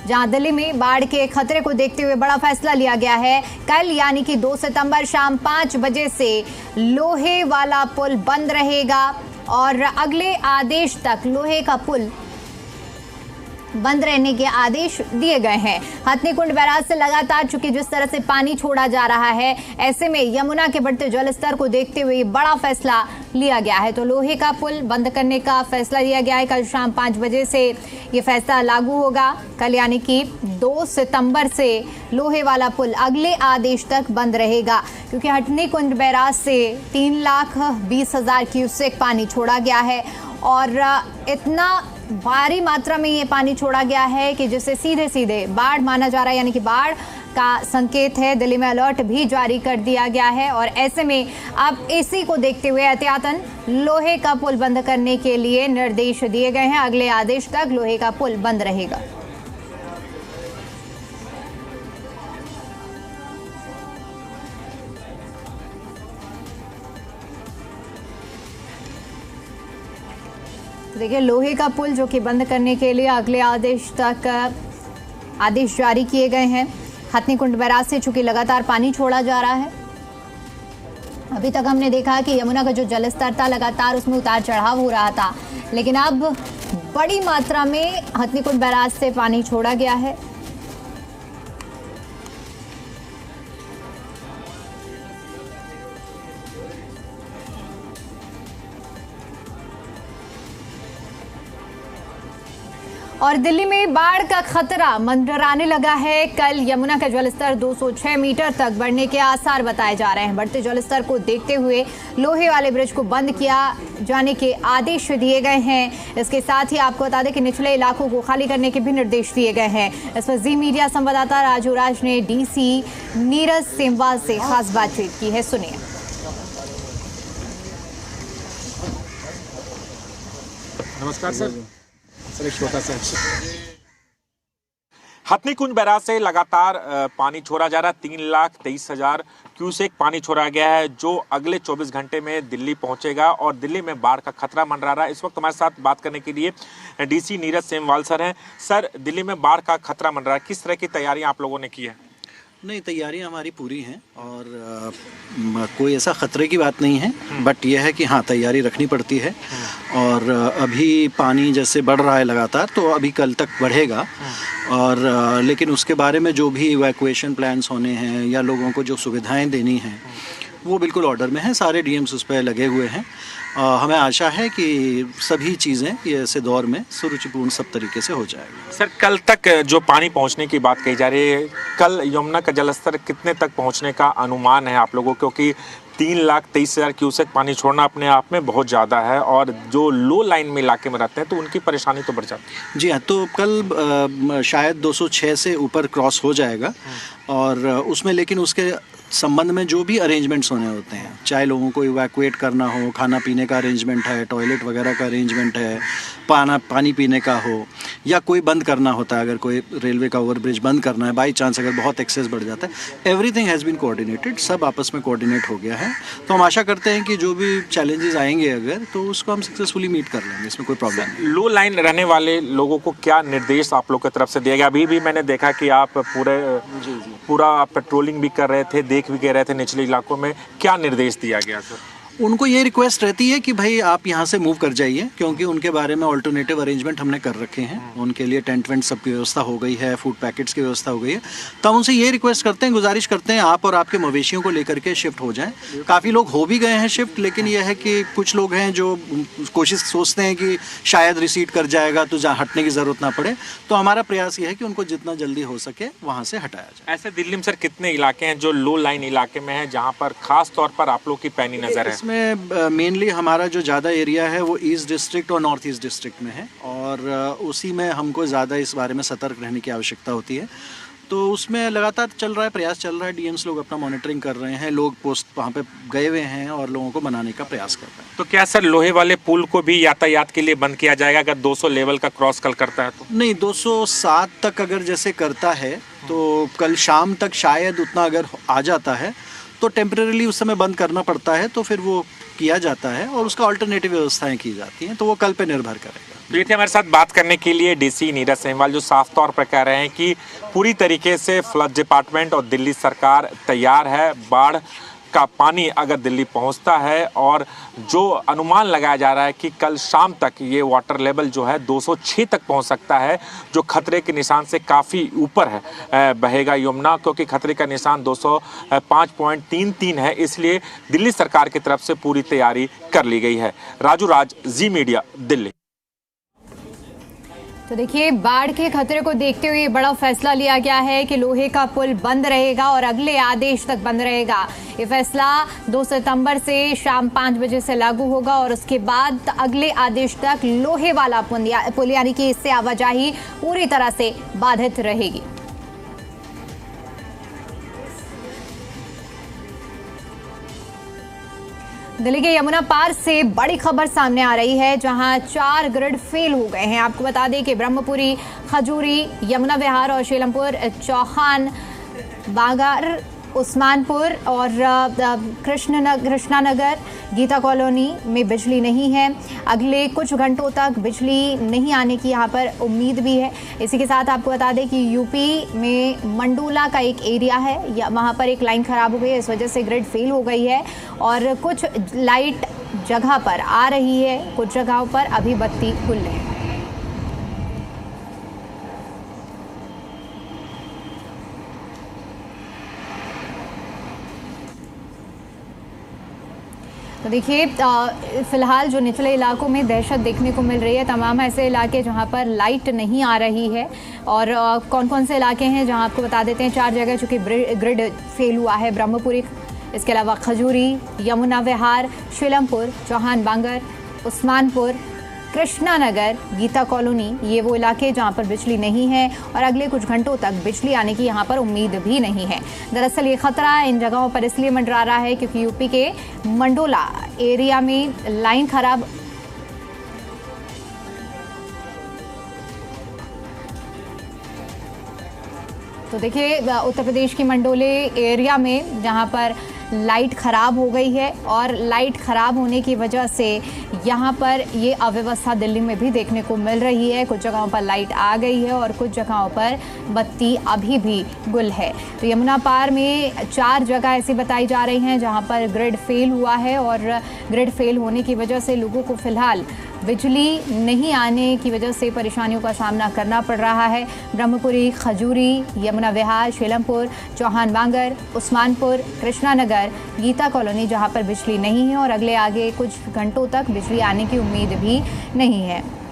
जहां दिल्ली में बाढ़ के खतरे को देखते हुए बड़ा फैसला लिया गया है। कल यानी कि 2 सितंबर शाम 5 बजे से लोहे वाला पुल बंद रहेगा और अगले आदेश तक लोहे का पुल बंद रहने के आदेश दिए गए हैं। हथनीकुंड बैराज से लगातार चूंकि जिस तरह से पानी छोड़ा जा रहा है, ऐसे में यमुना के बढ़ते जलस्तर को देखते हुए बड़ा फैसला लिया गया है। तो लोहे का पुल बंद करने का फैसला लिया गया है। कल शाम 5 बजे से ये फैसला लागू होगा। कल यानी कि 2 सितंबर से लोहे वाला पुल अगले आदेश तक बंद रहेगा, क्योंकि हथनीकुंड बैराज से 3,20,000 क्यूसेक पानी छोड़ा गया है और इतना भारी मात्रा में ये पानी छोड़ा गया है कि जिसे सीधे सीधे बाढ़ माना जा रहा है, यानी कि बाढ़ का संकेत है। दिल्ली में अलर्ट भी जारी कर दिया गया है और ऐसे में अब इसी को देखते हुए एहतियातन लोहे का पुल बंद करने के लिए निर्देश दिए गए हैं। अगले आदेश तक लोहे का पुल बंद रहेगा। देखिए, लोहे का पुल जो कि बंद करने के लिए अगले आदेश तक आदेश जारी किए गए हैं। हथनीकुंड बैराज से चूंकि लगातार पानी छोड़ा जा रहा है, अभी तक हमने देखा कि यमुना का जो जलस्तर था लगातार उसमें उतार चढ़ाव हो रहा था, लेकिन अब बड़ी मात्रा में हथनीकुंड बैराज से पानी छोड़ा गया है। और दिल्ली में बाढ़ का खतरा मंडराने लगा है। कल यमुना का जलस्तर 206 मीटर तक बढ़ने के आसार बताए जा रहे हैं। बढ़ते जलस्तर को देखते हुए लोहे वाले ब्रिज को बंद किया जाने के आदेश दिए गए हैं। इसके साथ ही आपको बता दें कि निचले इलाकों को खाली करने के भी निर्देश दिए गए हैं। इस पर जी मीडिया संवाददाता राजू राज ने डीसी नीरज सेमवाल से खास बातचीत की है, सुनिए। नमस्कार सर, एक छोटा सा हथनीकुंड बैराज से लगातार पानी छोड़ा जा रहा है। 3,23,000 क्यूसेक पानी छोड़ा गया है, जो अगले 24 घंटे में दिल्ली पहुंचेगा और दिल्ली में बाढ़ का खतरा मंडरा रहा है। इस वक्त हमारे साथ बात करने के लिए डीसी नीरज सेमवाल सर हैं। सर, दिल्ली में बाढ़ का खतरा मंडरा है, किस तरह की तैयारियां आप लोगों ने की है? नहीं, तैयारियां हमारी पूरी हैं और कोई ऐसा ख़तरे की बात नहीं है, बट यह है कि हाँ, तैयारी रखनी पड़ती है। और अभी पानी जैसे बढ़ रहा है लगातार, तो अभी कल तक बढ़ेगा और लेकिन उसके बारे में जो भी इवैक्यूएशन प्लान्स होने हैं या लोगों को जो सुविधाएं देनी हैं वो बिल्कुल ऑर्डर में है। सारे डीएम्स उस पर लगे हुए हैं। हमें आशा है कि सभी चीज़ें ये ऐसे दौर में सुरुचिपूर्ण सब तरीके से हो जाएगा। सर, कल तक जो पानी पहुंचने की बात कही जा रही है, कल यमुना का जलस्तर कितने तक पहुंचने का अनुमान है आप लोगों, क्योंकि 3,23,000 क्यूसेक पानी छोड़ना अपने आप में बहुत ज़्यादा है और जो लो लाइन में इलाके में रहते हैं तो उनकी परेशानी तो बढ़ जाती है। जी हाँ, तो कल शायद 206 से ऊपर क्रॉस हो जाएगा और उसमें लेकिन उसके संबंध में जो भी अरेंजमेंट्स होने होते हैं, चाहे लोगों को इवैक्यूएट करना हो, खाना पीने का अरेंजमेंट है, टॉयलेट वगैरह का अरेंजमेंट है, पानी पीने का हो, या कोई बंद करना होता है, अगर कोई रेलवे का ओवरब्रिज बंद करना है बाई चांस अगर बहुत एक्सेस बढ़ जाता है, एवरीथिंग हैज़ बीन कोऑर्डिनेटेड, सब आपस में कोऑर्डिनेट हो गया है। तो हम आशा करते हैं कि जो भी चैलेंजेस आएंगे अगर, तो उसको हम सक्सेसफुली मीट कर लेंगे, इसमें कोई प्रॉब्लम नहीं। लो लाइन रहने वाले लोगों को क्या निर्देश आप लोग की तरफ से दिया गया? अभी भी मैंने देखा कि आप पूरा पेट्रोलिंग भी कर रहे थे, देख भी कह रहे थे निचले इलाकों में, क्या निर्देश दिया गया सर? उनको ये रिक्वेस्ट रहती है कि भाई आप यहाँ से मूव कर जाइए, क्योंकि उनके बारे में ऑल्टरनेटिव अरेंजमेंट हमने कर रखे हैं। उनके लिए टेंट वेंट सब की व्यवस्था हो गई है, फूड पैकेट्स की व्यवस्था हो गई है। तो हम उनसे ये रिक्वेस्ट करते हैं, गुजारिश करते हैं, आप और आपके मवेशियों को लेकर के शिफ्ट हो जाएं। काफ़ी लोग हो भी गए हैं शिफ्ट, लेकिन यह है कि कुछ लोग हैं जो कोशिश सोचते हैं कि शायद रिसीड कर जाएगा तो जहाँ हटने की ज़रूरत ना पड़े। तो हमारा प्रयास ये है कि उनको जितना जल्दी हो सके वहाँ से हटाया जाए। ऐसे दिल्ली में सर कितने इलाके हैं जो लो लाइन इलाके में हैं, जहाँ पर खास तौर पर आप लोग की पैनी नज़र है? इसमें मेनली हमारा जो ज़्यादा एरिया है वो ईस्ट डिस्ट्रिक्ट और नॉर्थ ईस्ट डिस्ट्रिक्ट में है और उसी में हमको ज़्यादा इस बारे में सतर्क रहने की आवश्यकता होती है। तो उसमें लगातार चल रहा है, प्रयास चल रहा है, डीएम्स लोग अपना मॉनिटरिंग कर रहे हैं, लोग पोस्ट वहाँ पे गए हुए हैं और लोगों को बनाने का प्रयास कर रहे हैं। तो क्या सर लोहे वाले पुल को भी यातायात के लिए बंद किया जाएगा अगर 200 लेवल का क्रॉस कल करता है तो? नहीं, 207 तक अगर जैसे करता है तो कल शाम तक शायद उतना अगर आ जाता है तो टेम्परेरीली उस समय बंद करना पड़ता है, तो फिर वो किया जाता है और उसका अल्टरनेटिव व्यवस्थाएं की जाती हैं, तो वो कल पे निर्भर करेगा। प्रीति हमारे साथ बात करने के लिए डीसी नीरज सेमवाल जो साफ तौर पर कह रहे हैं कि पूरी तरीके से फ्लड डिपार्टमेंट और दिल्ली सरकार तैयार है। बाढ़ का पानी अगर दिल्ली पहुंचता है और जो अनुमान लगाया जा रहा है कि कल शाम तक ये वाटर लेवल जो है 206 तक पहुंच सकता है, जो खतरे के निशान से काफ़ी ऊपर है बहेगा यमुना, क्योंकि खतरे का निशान 205.33 है। इसलिए दिल्ली सरकार की तरफ से पूरी तैयारी कर ली गई है। राजू राज, जी मीडिया, दिल्ली। तो देखिए, बाढ़ के खतरे को देखते हुए बड़ा फैसला लिया गया है कि लोहे का पुल बंद रहेगा और अगले आदेश तक बंद रहेगा। ये फैसला 2 सितंबर से शाम 5 बजे से लागू होगा और उसके बाद अगले आदेश तक लोहे वाला पुल यानी कि इससे आवाजाही पूरी तरह से बाधित रहेगी। दिल्ली के यमुना पार से बड़ी खबर सामने आ रही है, जहां 4 ग्रिड फेल हो गए हैं। आपको बता दें कि ब्रह्मपुरी, खजूरी, यमुना विहार और शेलमपुर, चौहान बांगर, उस्मानपुर और कृष्णानगर, गीता कॉलोनी में बिजली नहीं है। अगले कुछ घंटों तक बिजली नहीं आने की यहां पर उम्मीद भी है। इसी के साथ आपको बता दें कि यूपी में मंडोला का एक एरिया है, वहां पर एक लाइन खराब हो गई है, इस वजह से ग्रिड फेल हो गई है और कुछ लाइट जगह पर आ रही है, कुछ जगहों पर अभी बत्ती गुल है। तो देखिए, फिलहाल जो निचले इलाकों में दहशत देखने को मिल रही है, तमाम ऐसे इलाके जहां पर लाइट नहीं आ रही है। और कौन कौन से इलाके हैं जहां आपको बता देते हैं, 4 जगह चूँकि ग्रिड फेल हुआ है। ब्रह्मपुरी, इसके अलावा खजूरी, यमुना विहार, शेलमपुर, चौहान बांगर, उस्मानपुर, कृष्णानगर, गीता कॉलोनी, ये वो इलाके जहां पर बिजली नहीं है और अगले कुछ घंटों तक बिजली आने की यहां पर उम्मीद भी नहीं है। दरअसल ये खतरा इन जगहों पर इसलिए मंडरा रहा है क्योंकि यूपी के मंडोला एरिया में लाइन खराब तो देखिए, उत्तर प्रदेश की मंडोले एरिया में जहां पर लाइट ख़राब हो गई है और लाइट ख़राब होने की वजह से यहाँ पर ये अव्यवस्था दिल्ली में भी देखने को मिल रही है। कुछ जगहों पर लाइट आ गई है और कुछ जगहों पर बत्ती अभी भी गुल है। तो यमुना पार में 4 जगह ऐसी बताई जा रही हैं जहाँ पर ग्रिड फेल हुआ है और ग्रिड फेल होने की वजह से लोगों को फिलहाल बिजली नहीं आने की वजह से परेशानियों का सामना करना पड़ रहा है। ब्रह्मपुरी, खजूरी, यमुना विहार, शेलमपुर, चौहान बांगर, उस्मानपुर, कृष्णानगर, गीता कॉलोनी जहां पर बिजली नहीं है और अगले आगे कुछ घंटों तक बिजली आने की उम्मीद भी नहीं है।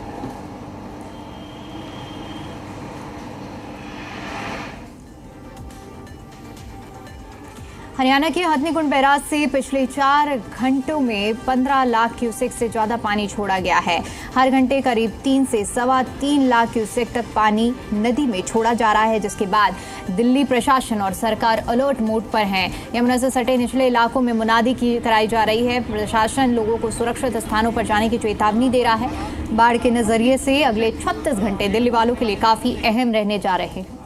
हरियाणा के हथनीकुंड बैराज से पिछले 4 घंटों में 15 लाख क्यूसेक से ज़्यादा पानी छोड़ा गया है। हर घंटे करीब 3 से 3.25 लाख क्यूसेक तक पानी नदी में छोड़ा जा रहा है, जिसके बाद दिल्ली प्रशासन और सरकार अलर्ट मोड पर हैं। यमुना से सटे निचले इलाकों में मुनादी कराई जा रही है। प्रशासन लोगों को सुरक्षित स्थानों पर जाने की चेतावनी दे रहा है। बाढ़ के नज़रिए से अगले 36 घंटे दिल्ली वालों के लिए काफ़ी अहम रहने जा रहे हैं।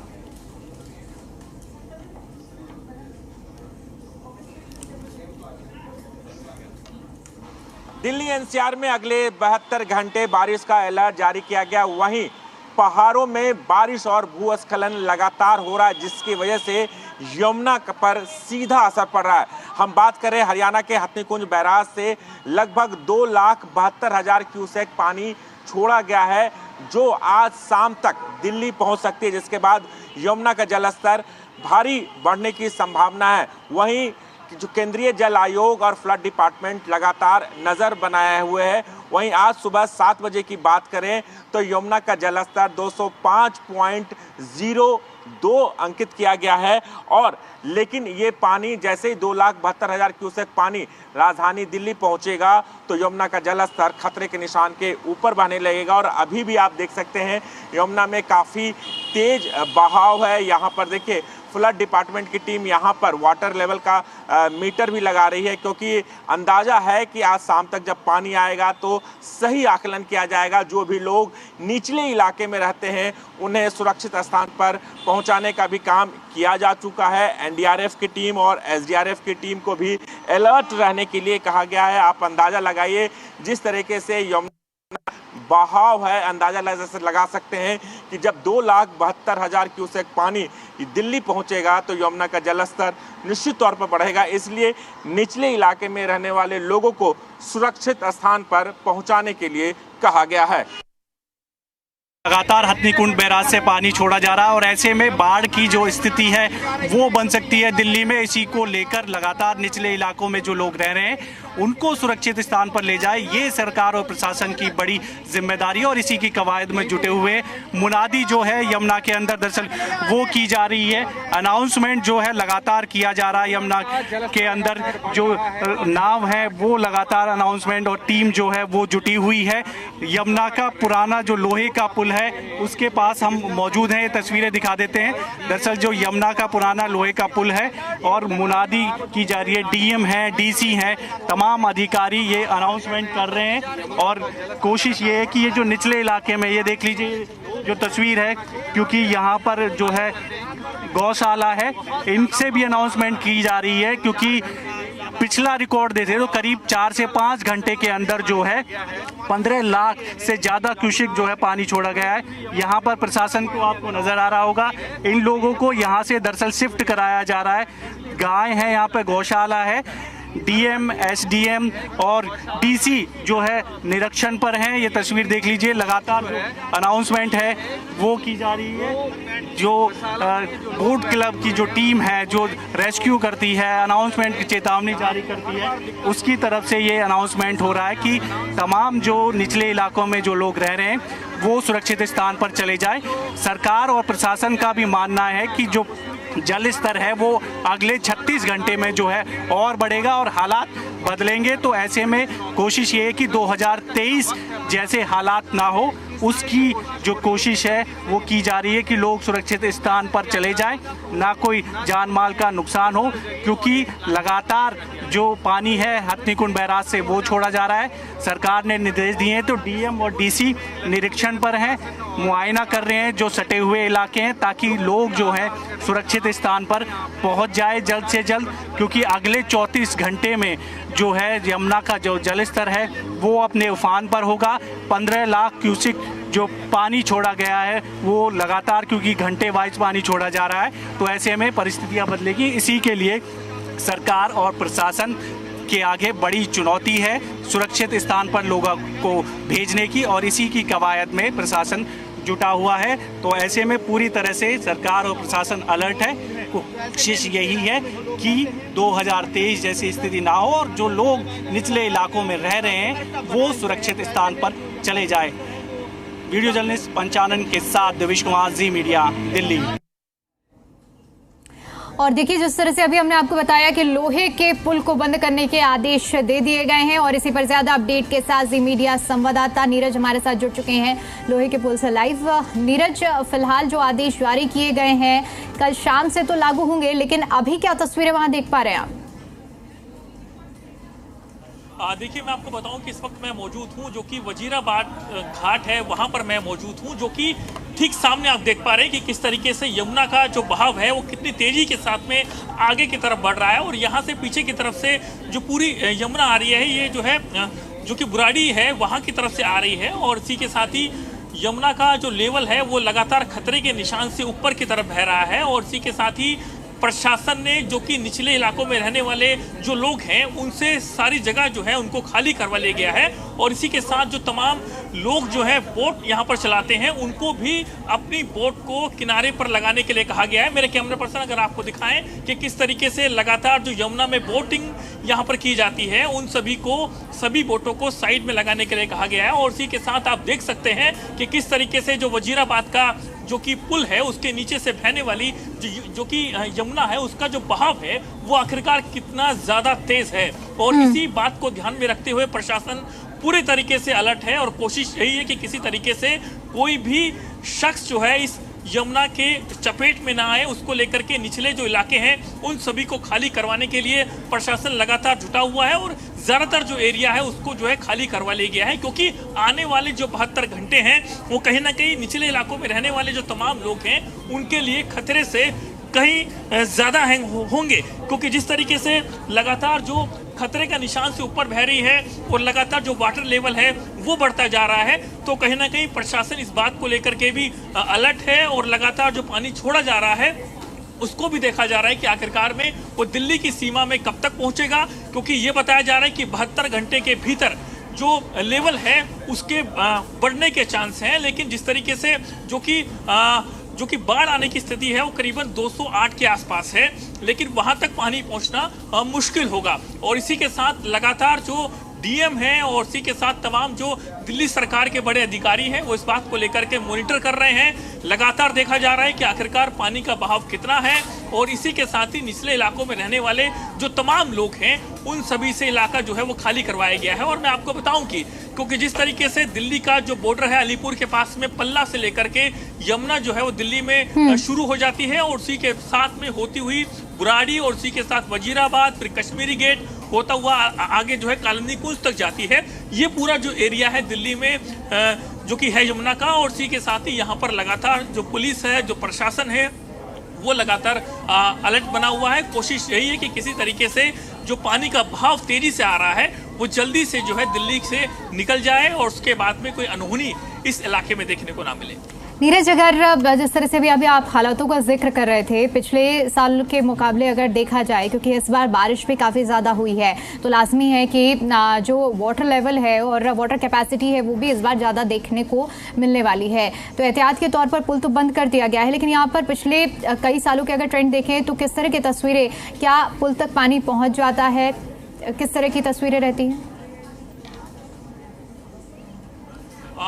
दिल्ली एनसीआर में अगले 72 घंटे बारिश का अलर्ट जारी किया गया। वहीं पहाड़ों में बारिश और भूस्खलन लगातार हो रहा है, जिसकी वजह से यमुना पर सीधा असर पड़ रहा है। हम बात करें हरियाणा के हथनीकुंड बैराज से लगभग 2,72,000 क्यूसेक पानी छोड़ा गया है, जो आज शाम तक दिल्ली पहुंच सकती है, जिसके बाद यमुना का जलस्तर भारी बढ़ने की संभावना है। वहीं जो केंद्रीय जल आयोग और फ्लड डिपार्टमेंट लगातार नज़र बनाए हुए है। वहीं आज सुबह 7 बजे की बात करें तो यमुना का जलस्तर 205.02 अंकित किया गया है। और लेकिन ये पानी जैसे ही 2,72,000 क्यूसेक पानी राजधानी दिल्ली पहुंचेगा तो यमुना का जलस्तर खतरे के निशान के ऊपर बहने लगेगा। और अभी भी आप देख सकते हैं यमुना में काफ़ी तेज बहाव है। यहाँ पर देखिए, फ्लड डिपार्टमेंट की टीम यहाँ पर वाटर लेवल का मीटर भी लगा रही है, क्योंकि अंदाज़ा है कि आज शाम तक जब पानी आएगा तो सही आकलन किया जाएगा। जो भी लोग निचले इलाके में रहते हैं उन्हें सुरक्षित स्थान पर पहुंचाने का भी काम किया जा चुका है। एनडीआरएफ की टीम और एसडीआरएफ की टीम को भी अलर्ट रहने के लिए कहा गया है। आप अंदाज़ा लगाइए, जिस तरीके से यमुना बहाव है अंदाजा लगा सकते हैं कि जब 2,72,000 क्यूसेक पानी दिल्ली पहुंचेगा तो यमुना का जलस्तर निश्चित तौर पर बढ़ेगा। इसलिए निचले इलाके में रहने वाले लोगों को सुरक्षित स्थान पर पहुंचाने के लिए कहा गया है। लगातार हथनीकुंड बैराज से पानी छोड़ा जा रहा है और ऐसे में बाढ़ की जो स्थिति है वो बन सकती है दिल्ली में। इसी को लेकर लगातार निचले इलाकों में जो लोग रह रहे हैं उनको सुरक्षित स्थान पर ले जाए, ये सरकार और प्रशासन की बड़ी जिम्मेदारी है और इसी की कवायद में जुटे हुए मुनादी जो है यमुना के अंदर दरअसल वो की जा रही है। अनाउंसमेंट जो है लगातार किया जा रहा है। यमुना के अंदर जो नाव है वो लगातार अनाउंसमेंट और टीम जो है वो जुटी हुई है। यमुना का पुराना जो लोहे का पुल है उसके पास हम मौजूद हैं, ये तस्वीरें दिखा देते हैं। दरअसल जो यमुना का पुराना लोहे का पुल है और मुनादी की जा रही है, डीएम है, डीसी हैं, तमाम अधिकारी ये अनाउंसमेंट कर रहे हैं और कोशिश ये है कि ये जो निचले इलाके में, ये देख लीजिए जो तस्वीर है, क्योंकि यहाँ पर जो है गौशाला है, इनसे भी अनाउंसमेंट की जा रही है क्योंकि पिछला रिकॉर्ड देते तो करीब 4 से 5 घंटे के अंदर जो है 15 लाख से ज़्यादा क्यूसेक जो है पानी छोड़ा गया है। यहाँ पर प्रशासन को आपको नज़र आ रहा होगा, इन लोगों को यहाँ से दरअसल शिफ्ट कराया जा रहा है। गाय है, यहाँ पे गौशाला है, डीएम, एसडीएम और डीसी जो है निरीक्षण पर हैं। ये तस्वीर देख लीजिए, लगातार जो अनाउंसमेंट है वो की जा रही है। जो बोट क्लब की जो टीम है जो रेस्क्यू करती है, अनाउंसमेंट की चेतावनी जारी करती है, उसकी तरफ से ये अनाउंसमेंट हो रहा है कि तमाम जो निचले इलाकों में जो लोग रह रहे हैं वो सुरक्षित स्थान पर चले जाए। सरकार और प्रशासन का भी मानना है कि जो जल स्तर है वो अगले 36 घंटे में जो है और बढ़ेगा और हालात बदलेंगे। तो ऐसे में कोशिश ये है कि 2023 जैसे हालात ना हो, उसकी जो कोशिश है वो की जा रही है कि लोग सुरक्षित स्थान पर चले जाएं, ना कोई जान माल का नुकसान हो, क्योंकि लगातार जो पानी है हथनीकुंड बैराज से वो छोड़ा जा रहा है। सरकार ने निर्देश दिए हैं तो डीएम और डीसी निरीक्षण पर हैं, मुआयना कर रहे हैं जो सटे हुए इलाके हैं, ताकि लोग जो हैं सुरक्षित स्थान पर पहुंच जाए जल्द से जल्द, क्योंकि अगले 34 घंटे में जो है यमुना का जो जलस्तर है वो अपने उफान पर होगा। 15 लाख क्यूसेक जो पानी छोड़ा गया है वो लगातार, क्योंकि घंटे वाइज पानी छोड़ा जा रहा है, तो ऐसे में परिस्थितियां बदलेगी। इसी के लिए सरकार और प्रशासन के आगे बड़ी चुनौती है सुरक्षित स्थान पर लोगों को भेजने की, और इसी की कवायद में प्रशासन जुटा हुआ है। तो ऐसे में पूरी तरह से सरकार और प्रशासन अलर्ट है। कोशिश यही है कि 2023 जैसी स्थिति ना हो और जो लोग निचले इलाकों में रह रहे हैं वो सुरक्षित स्थान पर चले जाए। वीडियो जर्नलिस्ट पंचानन के साथ देवेश कुमार, जी मीडिया, दिल्ली। और देखिए, जिस तरह से अभी हमने आपको बताया कि लोहे के पुल को बंद करने के आदेश दे दिए गए हैं, और इसी पर ज्यादा अपडेट के साथ जी मीडिया संवाददाता नीरज हमारे साथ जुड़ चुके हैं लोहे के पुल से लाइव। नीरज, फिलहाल जो आदेश जारी किए गए हैं कल शाम से तो लागू होंगे, लेकिन अभी क्या तस्वीरें वहां देख पा रहे हैं आप? देखिए, मैं आपको बताऊं कि इस वक्त मैं मौजूद हूं जो कि वजीराबाद घाट है, वहां पर मैं मौजूद हूं, जो कि ठीक सामने आप देख पा रहे हैं कि किस तरीके से यमुना का जो बहाव है वो कितनी तेजी के साथ में आगे की तरफ बढ़ रहा है। और यहाँ से पीछे की तरफ से जो पूरी यमुना आ रही है, ये जो है जो कि बुराड़ी है वहाँ की तरफ से आ रही है, और इसी के साथ ही यमुना का जो लेवल है वो लगातार खतरे के निशान से ऊपर की तरफ बह रहा है। और इसी के साथ ही प्रशासन ने जो कि निचले इलाकों में रहने वाले जो लोग हैं उनसे सारी जगह जो है उनको खाली करवा लिया गया है, और इसी के साथ जो तमाम लोग जो है बोट यहाँ पर चलाते हैं उनको भी अपनी बोट को किनारे पर लगाने के लिए कहा गया है। मेरे कैमरा पर्सन अगर आपको दिखाएं कि किस तरीके से लगातार जो यमुना में बोटिंग यहाँ पर की जाती है उन सभी बोटों को साइड में लगाने के लिए कहा गया है। और इसी के साथ आप देख सकते हैं कि किस तरीके से जो वजीराबाद का जो कि पुल है उसके नीचे से बहने वाली जो कि यमुना है उसका जो बहाव है वो आखिरकार कितना ज़्यादा तेज है। और इसी बात को ध्यान में रखते हुए प्रशासन पूरे तरीके से अलर्ट है, और कोशिश यही है कि किसी तरीके से कोई भी शख्स जो है इस यमुना के चपेट में ना आए, उसको लेकर के निचले जो इलाके हैं उन सभी को खाली करवाने के लिए प्रशासन लगातार जुटा हुआ है, और ज़्यादातर जो एरिया है उसको जो है खाली करवा लिया गया है, क्योंकि आने वाले जो 72 घंटे हैं वो कहीं ना कहीं निचले इलाकों में रहने वाले जो तमाम लोग हैं उनके लिए खतरे से कहीं ज़्यादा होंगे, क्योंकि जिस तरीके से लगातार जो खतरे का निशान से ऊपर बह रही है और लगातार जो वाटर लेवल है वो बढ़ता जा रहा है। तो कहीं ना कहीं प्रशासन इस बात को लेकर के भी अलर्ट है और लगातार जो पानी छोड़ा जा रहा है उसको भी देखा जा रहा है कि आखिरकार में वो दिल्ली की सीमा में कब तक पहुंचेगा, क्योंकि ये बताया जा रहा है कि 72 घंटे के भीतर जो लेवल है उसके बढ़ने के चांस हैं। लेकिन जिस तरीके से जो कि बाढ़ आने की स्थिति है वो करीबन 208 के आसपास है, लेकिन वहां तक पानी पहुंचना मुश्किल होगा। और इसी के साथ लगातार जो डीएम है और इसी के साथ तमाम जो दिल्ली सरकार के बड़े अधिकारी हैं वो इस बात को लेकर के मॉनिटर कर रहे हैं। लगातार देखा जा रहा है कि आखिरकार पानी का बहाव कितना है और इसी के साथ ही निचले इलाकों में रहने वाले जो तमाम लोग हैं उन सभी से इलाका जो है वो खाली करवाया गया है। और मैं आपको बताऊं कि क्योंकि जिस तरीके से दिल्ली का जो बॉर्डर है अलीपुर के पास में पल्ला से लेकर के यमुना जो है वो दिल्ली में शुरू हो जाती है और उसी के साथ में होती हुई बुराड़ी और उसी के साथ वजीराबाद, फिर कश्मीरी गेट होता हुआ आगे जो है कालिंदी कुंज तक जाती है। ये पूरा जो एरिया है दिल्ली में जो कि है यमुना का, और इसी के साथ ही यहाँ पर लगातार जो पुलिस है, जो प्रशासन है वो लगातार अलर्ट बना हुआ है। कोशिश यही है कि किसी तरीके से जो पानी का बहाव तेजी से आ रहा है वो जल्दी से जो है दिल्ली से निकल जाए और उसके बाद में कोई अनहोनी इस इलाके में देखने को ना मिले। नीरज, अगर जिस तरह से भी अभी आप हालातों का जिक्र कर रहे थे, पिछले साल के मुकाबले अगर देखा जाए, क्योंकि इस बार बारिश भी काफ़ी ज़्यादा हुई है, तो लाजमी है कि जो वाटर लेवल है और वाटर कैपेसिटी है वो भी इस बार ज़्यादा देखने को मिलने वाली है। तो एहतियात के तौर पर पुल तो बंद कर दिया गया है, लेकिन यहाँ पर पिछले कई सालों के अगर ट्रेंड देखें तो किस तरह की तस्वीरें, क्या पुल तक पानी पहुँच जाता है, किस तरह की तस्वीरें रहती हैं?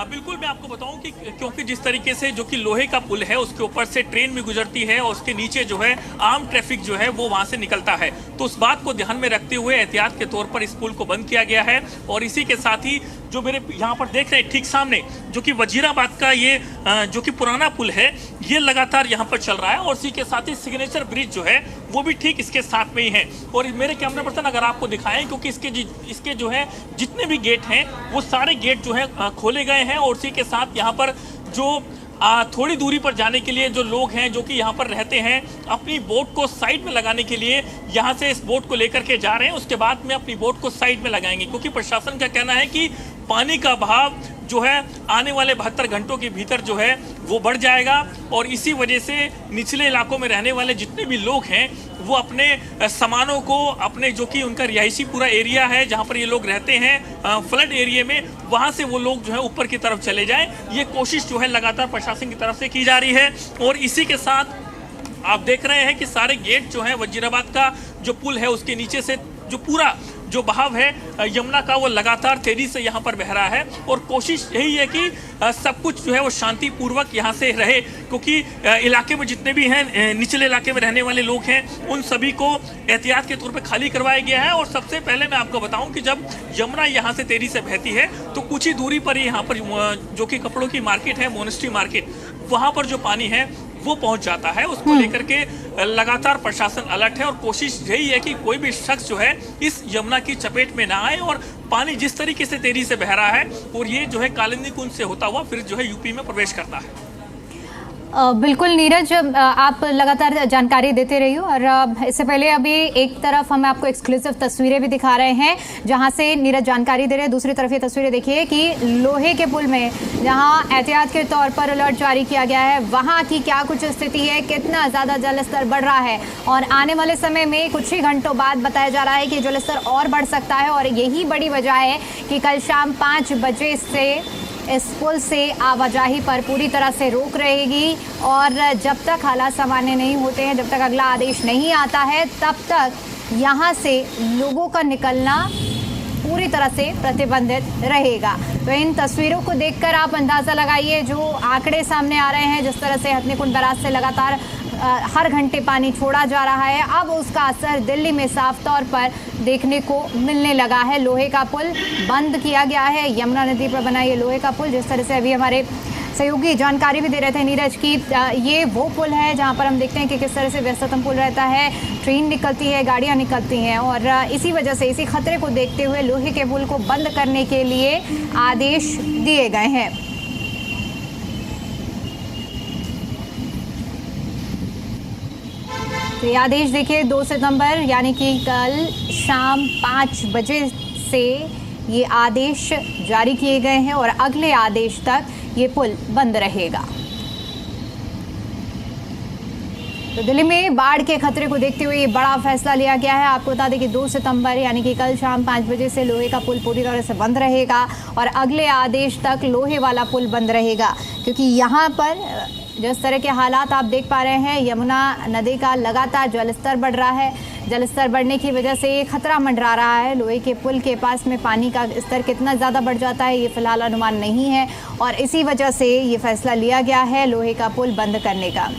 बिल्कुल, मैं आपको बताऊं कि क्योंकि जिस तरीके से जो कि लोहे का पुल है उसके ऊपर से ट्रेन भी गुजरती है और उसके नीचे जो है आम ट्रैफिक जो है वो वहां से निकलता है, तो उस बात को ध्यान में रखते हुए एहतियात के तौर पर इस पुल को बंद किया गया है। और इसी के साथ ही जो मेरे यहाँ पर देख रहे हैं ठीक सामने जो कि वजीराबाद का ये जो कि पुराना पुल है ये लगातार यहाँ पर चल रहा है और इसी के साथ ही सिग्नेचर ब्रिज जो है वो भी ठीक इसके साथ में ही है। और मेरे कैमरा पर्सन अगर आपको दिखाएं, क्योंकि इसके जो है जितने भी गेट हैं वो सारे गेट जो है खोले गए हैं और इसी के साथ यहाँ पर जो थोड़ी दूरी पर जाने के लिए जो लोग हैं जो कि यहाँ पर रहते हैं अपनी बोट को साइड में लगाने के लिए यहाँ से इस बोट को लेकर के जा रहे हैं, उसके बाद में अपनी बोट को साइड में लगाएंगे, क्योंकि प्रशासन का कहना है कि पानी का बहाव जो है आने वाले 72 घंटों के भीतर जो है वो बढ़ जाएगा और इसी वजह से निचले इलाकों में रहने वाले जितने भी लोग हैं वो अपने सामानों को, अपने जो कि उनका रिहायशी पूरा एरिया है जहां पर ये लोग रहते हैं फ्लड एरिया में, वहां से वो लोग जो है ऊपर की तरफ चले जाएं। ये कोशिश जो है लगातार प्रशासन की तरफ से की जा रही है। और इसी के साथ आप देख रहे हैं कि सारे गेट जो है वजीराबाद का जो पुल है उसके नीचे से जो पूरा जो बहाव है यमुना का वो लगातार तेजी से यहाँ पर बह रहा है और कोशिश यही है कि सब कुछ जो है वो शांतिपूर्वक यहाँ से रहे, क्योंकि इलाके में जितने भी हैं निचले इलाके में रहने वाले लोग हैं उन सभी को एहतियात के तौर पे खाली करवाया गया है। और सबसे पहले मैं आपको बताऊं कि जब यमुना यहाँ से तेजी से बहती है तो कुछ ही दूरी पर ही यहाँ पर जो कि कपड़ों की मार्केट है, मोनेस्ट्री मार्केट, वहाँ पर जो पानी है वो पहुंच जाता है। उसको लेकर के लगातार प्रशासन अलर्ट है और कोशिश यही है कि कोई भी शख्स जो है इस यमुना की चपेट में ना आए। और पानी जिस तरीके से तेजी से बह रहा है और ये जो है कालिंदी कुंज से होता हुआ फिर जो है यूपी में प्रवेश करता है। बिल्कुल नीरज, आप लगातार जानकारी देते रहिए और इससे पहले अभी एक तरफ हम आपको एक्सक्लूसिव तस्वीरें भी दिखा रहे हैं जहां से नीरज जानकारी दे रहे हैं, दूसरी तरफ ये तस्वीरें देखिए कि लोहे के पुल में जहां एहतियात के तौर पर अलर्ट जारी किया गया है वहां की क्या कुछ स्थिति है, कितना ज़्यादा जलस्तर बढ़ रहा है और आने वाले समय में कुछ ही घंटों बाद बताया जा रहा है कि जलस्तर और बढ़ सकता है। और यही बड़ी वजह है कि कल शाम 5 बजे से इस पुल से आवाजाही पर पूरी तरह से रोक रहेगी और जब तक हालात सामान्य नहीं होते हैं, जब तक अगला आदेश नहीं आता है, तब तक यहाँ से लोगों का निकलना पूरी तरह से प्रतिबंधित रहेगा। तो इन तस्वीरों को देखकर आप अंदाज़ा लगाइए, जो आंकड़े सामने आ रहे हैं, जिस तरह से हथनीकुंड बैराज से लगातार हर घंटे पानी छोड़ा जा रहा है, अब उसका असर दिल्ली में साफ तौर पर देखने को मिलने लगा है। लोहे का पुल बंद किया गया है, यमुना नदी पर बना ये लोहे का पुल, जिस तरह से अभी हमारे सहयोगी जानकारी भी दे रहे थे नीरज की ये वो पुल है जहां पर हम देखते हैं कि किस तरह से व्यस्ततम पुल रहता है, ट्रेन निकलती है, गाड़ियां निकलती हैं और इसी वजह से इसी खतरे को देखते हुए लोहे के पुल को बंद करने के लिए आदेश दिए गए हैं। तो ये आदेश देखिए 2 सितंबर यानी कि कल शाम 5 बजे से ये आदेश जारी किए गए हैं और अगले आदेश तक ये पुल बंद रहेगा। तो दिल्ली में बाढ़ के खतरे को देखते हुए ये बड़ा फैसला लिया गया है। आपको बता दें कि 2 सितंबर यानी कि कल शाम 5 बजे से लोहे का पुल पूरी तरह से बंद रहेगा और अगले आदेश तक लोहे वाला पुल बंद रहेगा, क्योंकि यहाँ पर जिस तरह के हालात आप देख पा रहे हैं, यमुना नदी का लगातार जलस्तर बढ़ रहा है। जलस्तर बढ़ने की वजह से ये खतरा मंडरा रहा है। लोहे के पुल के पास में पानी का स्तर कितना ज़्यादा बढ़ जाता है ये फिलहाल अनुमान नहीं है और इसी वजह से ये फैसला लिया गया है लोहे का पुल बंद करने का।